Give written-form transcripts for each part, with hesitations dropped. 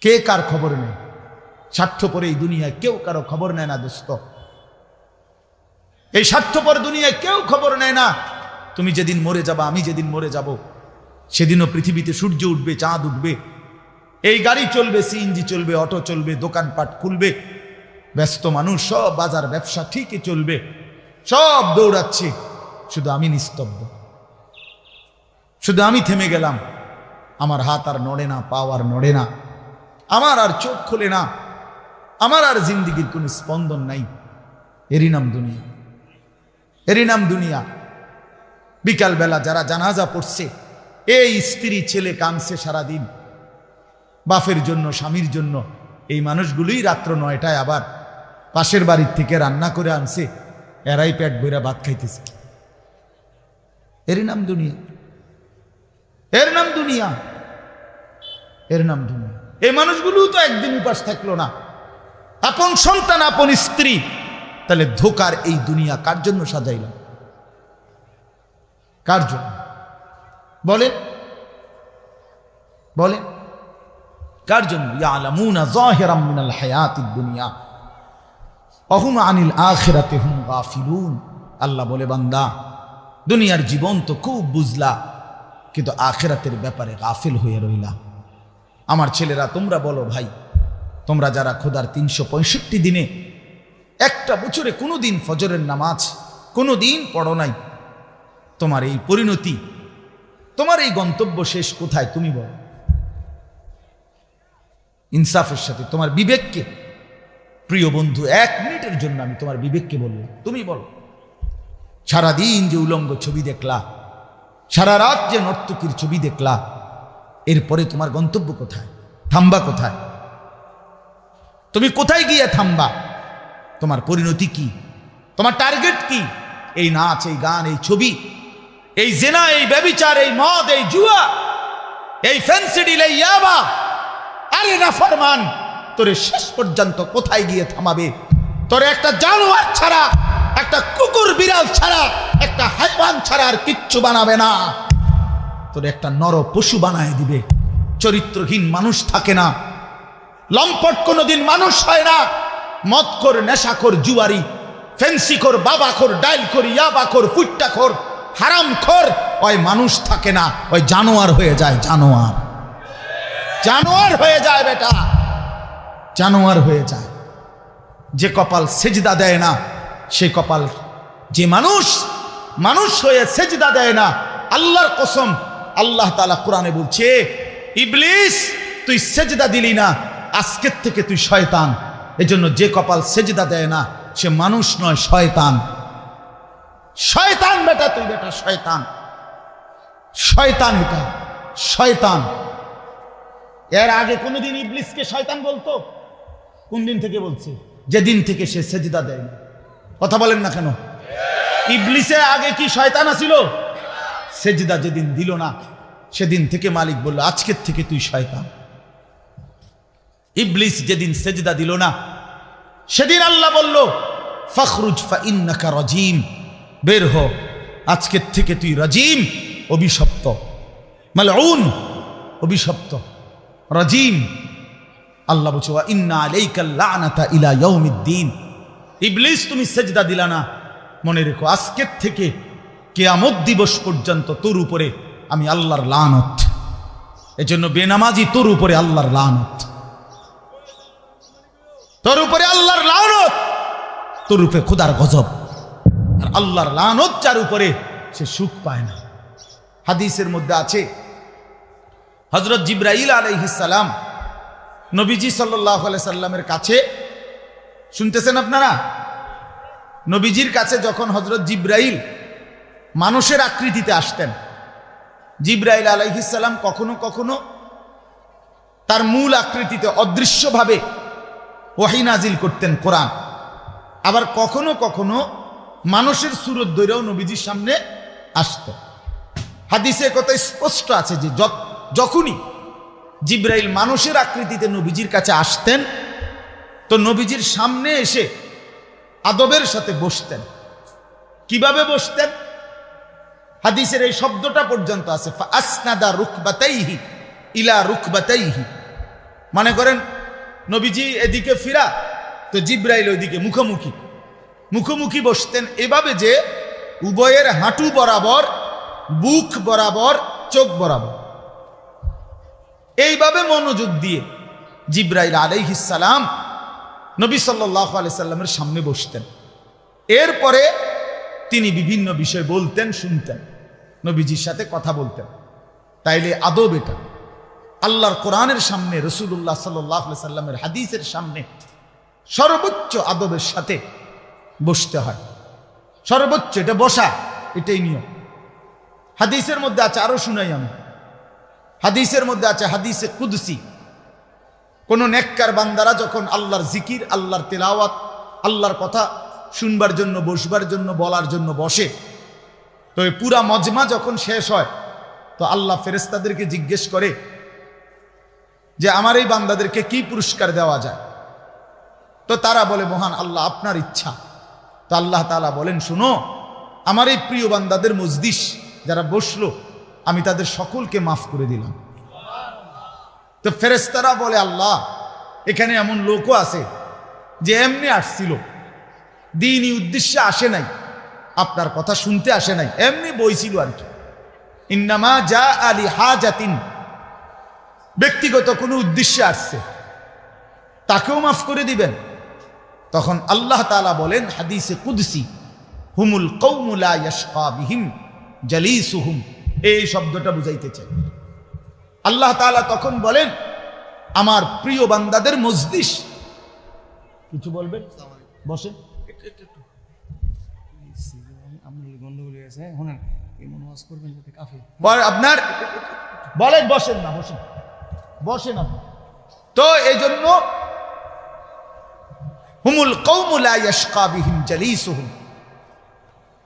কে কার খবর নেয়? স্বার্থপর এই দুনিয়ায় কেউ কারো খবর নেয় না দোস্ত। এই স্বার্থপর দুনিয়ায় কেউ খবর নেয় না। তুমি যেদিন মরে যাবা, আমি যেদিন মরে যাব, সেদিনও পৃথিবীতে সূর্য উঠবে, চাঁদ উঠবে, এই গাড়ি চলবে, সিএনজি চলবে, অটো চলবে, দোকানপাট খুলবে, ব্যস্ত মানুষ সব বাজার ব্যবসা ঠিকই চলবে, সব দৌড়াচ্ছে, শুধু আমি নিস্তব্ধ, শুধু আমি থেমে গেলাম। আমার হাত আর নড়ে না, পা আর নড়ে না, আমার আর চোখ খোলে না, আমার আর জিন্দিগির কোনো স্পন্দন নাই। এরই নাম দুনিয়া, এরই নাম দুনিয়া। বিকালবেলা যারা জানাজা পড়ছে, এই স্ত্রী ছেলে কাঁদছে সারাদিন বাপের জন্য, স্বামীর জন্য, এই মানুষগুলোই রাত্র 9টায় আবার পাশের বাড়ির থেকে রান্না করে আনছে, এরাই পেট ভরে ভাত খাইতেছে। এরই নাম দুনিয়া, এর নাম দুনিয়া, এর নাম দুনিয়া। এই মানুষগুলো তো একদিন উপাস থাকলো না, আপন সন্তান, আপন স্ত্রী। তাহলে ধোকার এই দুনিয়া কার জন্য সাজাইলাম? কার জন্য বলে? বলে কার জন্য? ইয়ালামুনা যাহিরাম মিনাল হায়াতিদ দুনিয়া ওয়া হুম আনিল আখিরাতি হুম গাফিলুন। আল্লাহ বলে, বান্দা, দুনিয়ার জীবন তো খুব বুঝলা, কিন্তু আখিরাতের ব্যাপারে গাফিল হয়ে রইলা। আমার ছেলেরা, তোমরা বলো ভাই, তোমরা যারা খোদার 365 দিনে একটা বছরে কোনোদিন ফজরের নামাজ কোনোদিন পড়ো নাই, তোমার এই পরিণতি, তোমার এই গন্তব্য শেষ কোথায়? তুমি বলো ইনসাফের সাথে। তোমার বিবেককে, প্রিয় বন্ধু, 1 মিনিটের জন্য আমি তোমার বিবেককে বললাম, তুমি বলো, সারাদিন যে উলঙ্গ ছবি দেখলা, সারা রাত যে নর্তকীর ছবি দেখলা, এরপরে তোমার গন্তব্য কোথায়? থামবা কোথায়? তুমি কোথায় গিয়ে থামবা? তোমার পরিণতি কি? তোমার টার্গেট কি? এই নাচ, এই গান, এই ছবি, এই জেনা, এই ব্যভিচার, এই মদ, এই জুয়া, এই ফেন্সিডিল, এই ইয়াবা, আরে না ফরমান, তোরে শেষ পর্যন্ত কোথায় গিয়ে থামাবে? তোরে একটা জানোয়ার ছাড়া, একটা কুকুর বিড়াল ছাড়া, একটা হাইওয়ান ছাড়া আর কিচ্ছু বানাবে না। তোরে একটা নর পশু বানায় দিবে। চরিত্রহীন মানুষ থাকে না, লম্পট কোনোদিন মানুষ হয় না। মদখোর, নেশাখোর, জুয়ারি, ফেন্সিখোর, বাবাখোর, ডাইলখোর, ইয়াবাখোর, ফুট্টাখোর, হারামখোর, ওই মানুষ থাকে না, ওই জানোয়ার হয়ে যায়। জানোয়ার, জানোয়ার হয়ে যায় বেটা, জানোয়ার হয়ে যায়। যে কপাল সেজদা দেয় না, সে কপাল, যে মানুষ মানুষ হয়ে সেজদা দেয় না, আল্লাহর কসম, আল্লাহ তাআলা কোরআনে বলছে, ইবলিস তুই সেজদা দিলি না, আজকের থেকে তুই শয়তান। এজন্য যে কপাল সেজদা দেয় না, সে মানুষ নয়, শয়তান। শয়তান বেটা, তুই বেটা শয়তান, শয়তান, এটা শয়তান। এর আগে কোনদিন ইবলিসকে শয়তান বলতো? কোন দিন থেকে বলছে? যেদিন থেকে সে সেজদা দেয় না। কথা বলেন না কেন? ইবলিসের আগে কি শয়তান আছিল? সেজদা যেদিন দিল না, সেদিন থেকে মালিক বলল, আজকের থেকে তুই শয়তান। ইবলিস যেদিন সেজদা দিল না, সেদিন আল্লাহ বলল, ফখরুজ ফাইন্নাকা রাজিম, বের হ, আজকের থেকে তুই রাজিম, অভিশপ্ত, মালউন, অভিশপ্ত, রাজিম। আল্লাহ বলছে, ওয়া ইন্না আলাইকা লানাতা ইলা ইয়াউমিদ্দিন। ইবলিস তুমি সেজদা দিলা না, মনে রেখো আজকের থেকে কিয়ামত দিবস পর্যন্ত তোর উপরে আমি আল্লাহর লানত। এজন্য বেনামাজি তোর উপরে আল্লাহর লানত, তোর উপরে আল্লাহর লানত, তোর উপরে খোদার গজব। আর আল্লাহর লানত যার উপরে, সে সুখ পায় না। হাদিসের মধ্যে আছে, হযরত জিবরাইল আলাইহিস সালাম নবীজি সাল্লাল্লাহু আলাইহি সাল্লামের কাছে, শুনতেছেন আপনারা? নবীজির কাছে যখন হযরত জিবরাইল মানুষের আকৃতিতে আসতেন, জিবরাইল আলাইহিস সালাম কখনো কখনো তার মূল আকৃতিতে অদৃশ্যভাবে ওহী নাজিল করতেন, কোরআন। আবার কখনো কখনো মানুষের সুরত ধরেও নবীজির সামনে আসত। হাদিসে কথা স্পষ্ট আছে যে যখনই জিবরাইল মানুষের আকৃতিতে নবীজির কাছে আসতেন, তো নবীজির সামনে এসে আদবের সাথে বসতেন। কিভাবে বসতেন? হাদিসের এই শব্দটা পর্যন্ত আছে, ফাসনাদা রুকবাতাইহি ইলা রুকবাতাইহি। মনে করেন নবীজি এদিকে ফিরা, তো জিব্রাইল ওইদিকে মুখোমুখি মুখোমুখি বসতেন, এভাবে যে উভয়ের হাঁটু বরাবর, বুক বরাবর, চোখ বরাবর, এইভাবে মনোযোগ দিয়ে জিব্রাইল আলাইহিস সালাম নবী সাল্লাল্লাহু আলাইহি সাল্লামের সামনে বসতেন। এরপরে তিনি বিভিন্ন বিষয় বলতেন, শুনতেন, নবীজির সাথে কথা বলতেন। তাইলে আদব এটা আল্লাহর কোরআনের সামনে, রাসূলুল্লাহ সাল্লাল্লাহু আলাইহি সাল্লামের হাদিসের সামনে সর্বোচ্চ আদবের সাথে বসতে হয়। সর্বোচ্চ এটা বসা, এটাই নিয়ম। হাদিসের মধ্যে আছে, আরো শুনাই আমি, হাদিসের মধ্যে আছে, হাদিসে কুদসি, কোন নেককার বান্দারা যখন আল্লাহর জিকির, আল্লাহর তেলাওয়াত, আল্লাহর কথা শুনবার জন্য, বসবার জন্য, বলার জন্য বসে, তো এই পুরা মজমা যখন শেষ হয়, তো আল্লাহ ফেরেশতাদেরকে জিজ্ঞেস করে যে আমার এই বান্দাদেরকে কি পুরস্কার দেওয়া যায়। তো তারা বলে, মহান আল্লাহ, আপনার ইচ্ছা। তো আল্লাহ তাআলা বলেন, শুনো, আমার এই প্রিয় বান্দাদের মজলিস যারা বসলো, আমি তাদের সকলকে মাফ করে দিলাম। তো ফেরেশতারা বলে, আল্লাহ, এখানে এমন লোকও আছে যে এমনি আসছিল, দ্বীনি উদ্দেশ্যে আসে নাই, আপনার কথা শুনতে আসে নাই, এমনি বইছিল আর কি, ইন্নামা জা আলি হাজাতিন, ব্যক্তিগত কোনো উদ্দেশ্যে আসছে, তাকেও মাফ করে দিবেন। তখন আল্লাহ তাআলা বলেন হাদিসে কুদসি, হুমুল কওমু লা ইয়াশকা বিহিম জালিসুহুম, এই শব্দটা বুঝাইতে চাই। আল্লাহ তাআলা তখন বলেন, আমার প্রিয় বান্দাদের মজলিস, কিছু বলবেন? বসেন। আপনার বলেন, বসেন না, বসেন, বসেন আপনি। তো এই জন্য হুমুল কওমু লা ইয়াশকা বিহিম জালিসুহুম,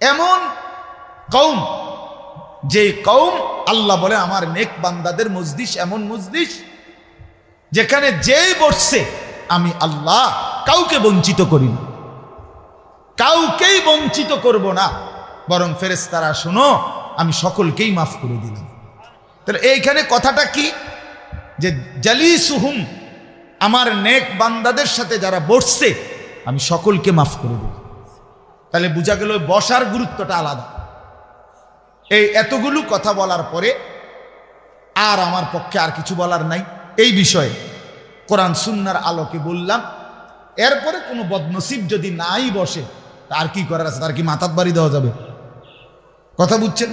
এমন কওম, যে কওম, আল্লাহ বলে আমার নেক বান্দাদের মজলিস এমন মজলিস যেখানে যেই বসছে আমি আল্লাহ কাউকে বঞ্চিত করি না, কাউকেই বঞ্চিত করব না, বরং ফেরেশতারা শোনো, আমি সকলকেই মাফ করে দিলাম। তাহলে এইখানে কথাটা কি, যে জালিসুহুম, আমার নেক বান্দাদের সাথে যারা বসছে আমি সকলকে মাফ করে দিলাম। তাহলে বোঝা গেল বসার গুরুত্বটা আলাদা। এই এতগুলো কথা বলার পরে আর আমার পক্ষে আর কিছু বলার নাই এই বিষয়ে, কোরআন সুন্নাহর আলোকে বললাম। এরপরে কোনো বদনসিব যদি নাই বসে, তার কি করার আছে? তার কি মাথাত বাড়ি দেওয়া যাবে? কথা বুঝছেন?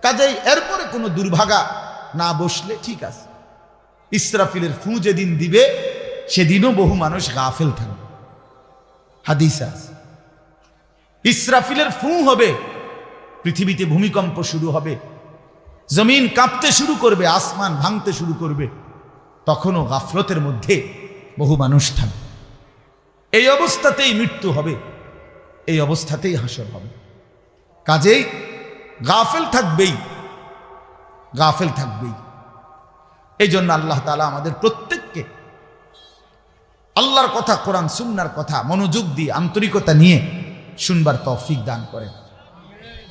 কাজেই এরপরে কোনো দুর্ভাগা না বসলে ঠিক আছে। ইসরাফিলের ফু যেদিন দিবে সেদিনও বহু মানুষ গাফেল থাকবে, হাদিস আছে। ইসরাফিলের ফু হবে, পৃথিবীতে ভূমিকম্প শুরু হবে, জমিন কাঁপতে শুরু করবে, আসমান ভাঙতে শুরু করবে, তখনও গাফলতের মধ্যে বহু মানুষ থাকবে। এই অবস্থাতেই মৃত্যু হবে, এই অবস্থাতেই হাসর হবে। কাজেই গাফেল থাকবেই, গাফেল থাকবেই। এই জন্য আল্লাহ তাআলা আমাদের প্রত্যেককে আল্লাহর কথা, কোরআন সুন্নাহর কথা মনোযোগ দিয়ে, আন্তরিকতা নিয়ে শুনবার তৌফিক দান করেন।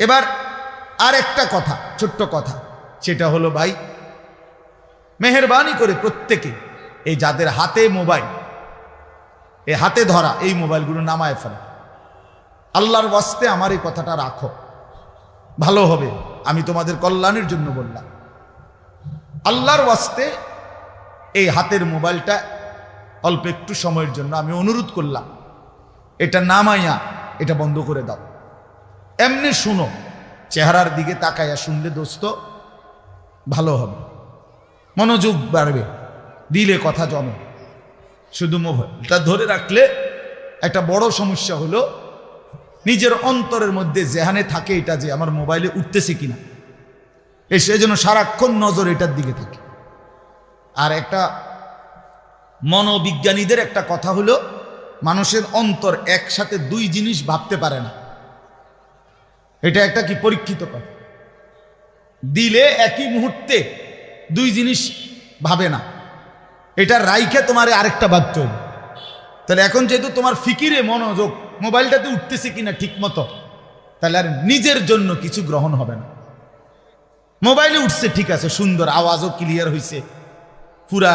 এবার আর একটা কথা, ছোট্ট কথা, সেটা হলো ভাই, মেহেরবানি করে প্রত্যেকে এই যাদের হাতে মোবাইল, এই হাতে ধরা এই মোবাইলগুলো নামায় ফেলো। আল্লাহর ওয়াস্তে আমার এই কথাটা রাখো, ভালো হবে, আমি তোমাদের কল্যাণের জন্য বললাম। আল্লাহর ওয়াস্তে এই হাতের মোবাইলটা অল্প একটু সময়ের জন্য আমি অনুরোধ করলাম, এটা নামাইয়া এটা বন্ধ করে দাও। এমনি শুনো, চেহারার দিকে তাকাইয়া শুনলে দোস্ত ভালো হবে, মনোযোগ বাড়বে, দিলে কথা জমে। শুধু মোবাইলটা ধরে রাখলে একটা বড় সমস্যা হলো, নিজের অন্তরের মধ্যে জেহানে থাকে এটা যে আমার মোবাইলে উঠতেছে কিনা, সেই জন্য সারাক্ষণ নজর এটার দিকে থাকে। আর একটা মনোবিজ্ঞানীদের একটা কথা হলো, মানুষের অন্তর একসাথে দুই জিনিস ভাবতে পারে না। এটা একটা কি পরীক্ষিত কথা, দিলে একই মুহূর্তে দুই জিনিস ভাবে না, এটা রাইখে তোমার আরেকটা ভাবতে হবে। তাহলে এখন যেহেতু তোমার ফিকিরে মনোযোগ মোবাইলটাতে উঠতেছে কিনা ঠিক মতো, তাহলে আর নিজের জন্য কিছু গ্রহণ হবে না। মোবাইলে উঠছে ঠিক আছে, সুন্দর, আওয়াজও ক্লিয়ার হয়েছে, পুরা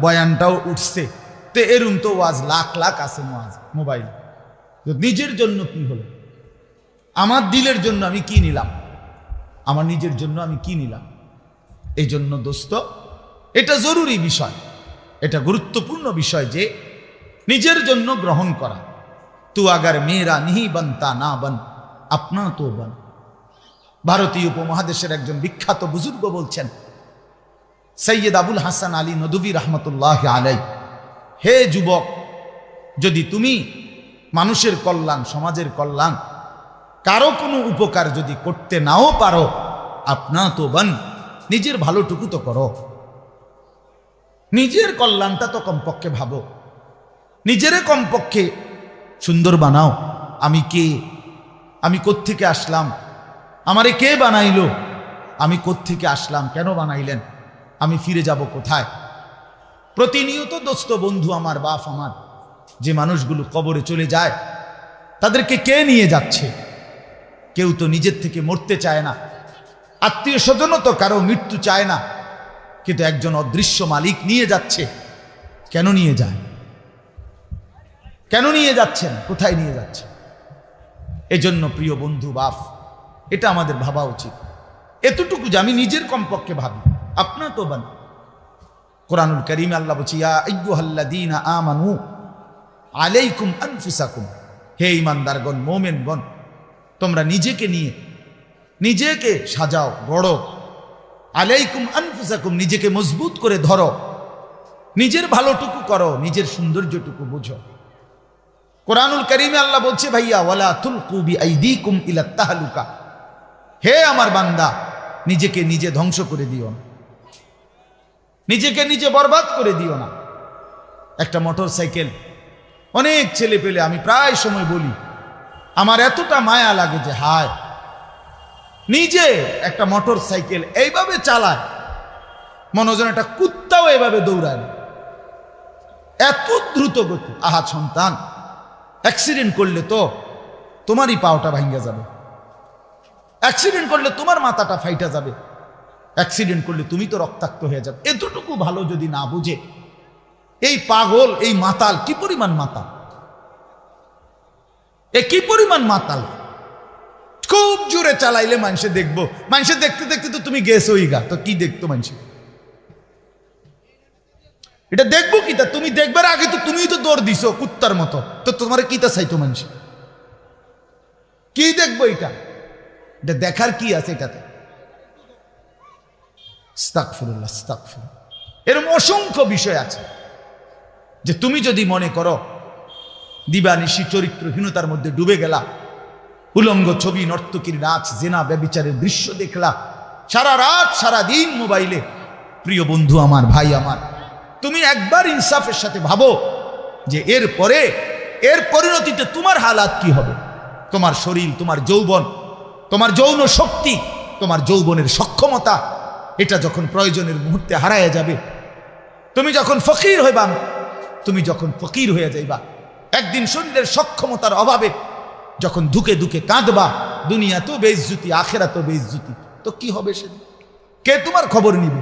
বয়ানটাও উঠছে, তো এরম তো ওয়াজ লাখ লাখ আছে মোবাইল। নিজের জন্য কি হলো? আমার দিলের জন্য আমি কি নিলাম? আমার নিজের জন্য আমি কি নিলাম? এই জন্য দোস্ত, এটা জরুরি বিষয়, এটা গুরুত্বপূর্ণ বিষয় যে নিজের জন্য গ্রহণ করা। তু আগার মেয়েরা নিহি বনতা না বন, আপনা তো বন। ভারতীয় উপমহাদেশের একজন বিখ্যাত বুজুর্গ বলছেন, সৈয়দ আবুল হাসান আলী নদভী রহমতুল্লাহ আলাই, হে যুবক, যদি তুমি মানুষের কল্যাণ, সমাজের কল্যাণ, কারো কোনো উপকার যদি করতে নাও পারো, আপনা তো বন, নিজের ভালোটুকু তো করো, নিজের কল্যাণটা তো কমপক্ষে ভাবো, নিজেরে কমপক্ষে সুন্দর বানাও। আমি কে? আমি কোত্থেকে আসলাম? আমারে কে বানাইলো? আমি কোত্থেকে আসলাম? কেন বানাইলেন? আমি ফিরে যাব কোথায়? প্রতিনিয়ত দোস্ত বন্ধু আমার, বাপ আমার, যে মানুষগুলো কবরে চলে যায়, তাদেরকে কে নিয়ে যাচ্ছে? কেউ তো নিজের থেকে মরতে চায় না, আত্মীয় স্বজনও তো কারো মৃত্যু চায় না, কিন্তু একজন অদৃশ্য মালিক নিয়ে যাচ্ছে। কেন নিয়ে যায়? কেন নিয়ে যাচ্ছেন? কোথায় নিয়ে যাচ্ছে? এজন্য প্রিয় বন্ধু, বাপ, এটা আমাদের ভাবা উচিত। এতটুকু যে আমি নিজের কমপক্ষে ভাবি, আপনা তো বান। কোরআনুল কারীমে আল্লাহ বলছে, ইয়া আইয়ুহাল্লাযীনা আমানু আলাইকুম আনফুসাকুম, হে ঈমানদারগণ, মুমিনগণ, তোমরা নিজেকে নিয়ে নিজেকে সাজাও, গড়ো। আলাইকুম আনফুসাকুম, নিজেকে মজবুত করে ধরো, নিজের ভালোটুকু করো, নিজের সৌন্দর্যটুকু বুঝো। কোরআনুল কারীমে আল্লাহ বলছে, ভাইয়া ওয়ালা তুলকু বিআইদিকুম ইলা তাহলুকা, হে আমার বান্দা, নিজেকে নিজে ধ্বংস করে দিও না, নিজেকে নিজে বরবাদ করে দিও না। একটা মোটর সাইকেল, অনেক ছেলে পেলে, আমি প্রায় সময় বলি, আমার এতটা মায়া লাগে যে হায়, নিজে একটা মোটর সাইকেল এইভাবে চালায়, মনে হয় যেন একটা কুত্তাও এভাবে দৌড়ায় না, এত দ্রুত গতি। আহা সন্তান, অ্যাক্সিডেন্ট করলে তো তোমারই পাওটা ভাঙ্গা যাবে, অ্যাক্সিডেন্ট করলে তোমার মাথাটা ফাইটা যাবে, অ্যাক্সিডেন্ট করলে তুমি তো রক্তাক্ত হয়ে যাবে। এতটুকু ভালো যদি না বুঝে এই পাগল, এই মাতাল, কি পরিমাণ মাতাল, এ কি পরিমাণ মাতাল! খুব জোরে চালাইলে মানুষে দেখবো, মানুষে দেখতে দেখতে তো তুমি গেছোই গা, তো কি দেখতো মানুষে? এটা দেখবো কি? তা তুমি দেখবার আগে তো তুমিই তো দৌড় দিছো কুত্তার মতো, তো তোমার কি তা চাইতো মানুষ? কি দেখবো এটা? এটা দেখার কি আছে এটাতে? আস্তাগফিরুল্লাহ, আস্তাগফিরুল্লাহ। এরকম অসংখ্য বিষয় আছে যে তুমি যদি মনে করো দিবানিশি চরিত্রহীনতার মধ্যে ডুবে গেলা, উলঙ্গ ছবি, নর্তকীর নাচ, জেনা, ব্যভিচারের দৃশ্য দেখলা, সারা রাত সারা দিন মোবাইলে, প্রিয় বন্ধু আমার, ভাই আমার, তুমি একবার ইনসাফের সাথে ভাবো যে এর পরিণতিতে তোমার হালাত কি হবে? তোমার শরীর, তোমার যৌবন, তোমার যৌন শক্তি, তোমার যৌবনের সক্ষমতা, এটা যখন প্রয়োজনের মুহূর্তে হারায় যাবে, তুমি যখন ফকির হইবা, তুমি যখন ফকির হয়ে যাইবা, একদিন শরীরের সক্ষমতার অভাবে যখন ধুকে ধুকে কাঁদবা, দুনিয়া তো বেইজ্জতি, আখেরাত তো বেইজ্জতি, তো কি হবে সেদিন? কে তোমার খবর নিবে?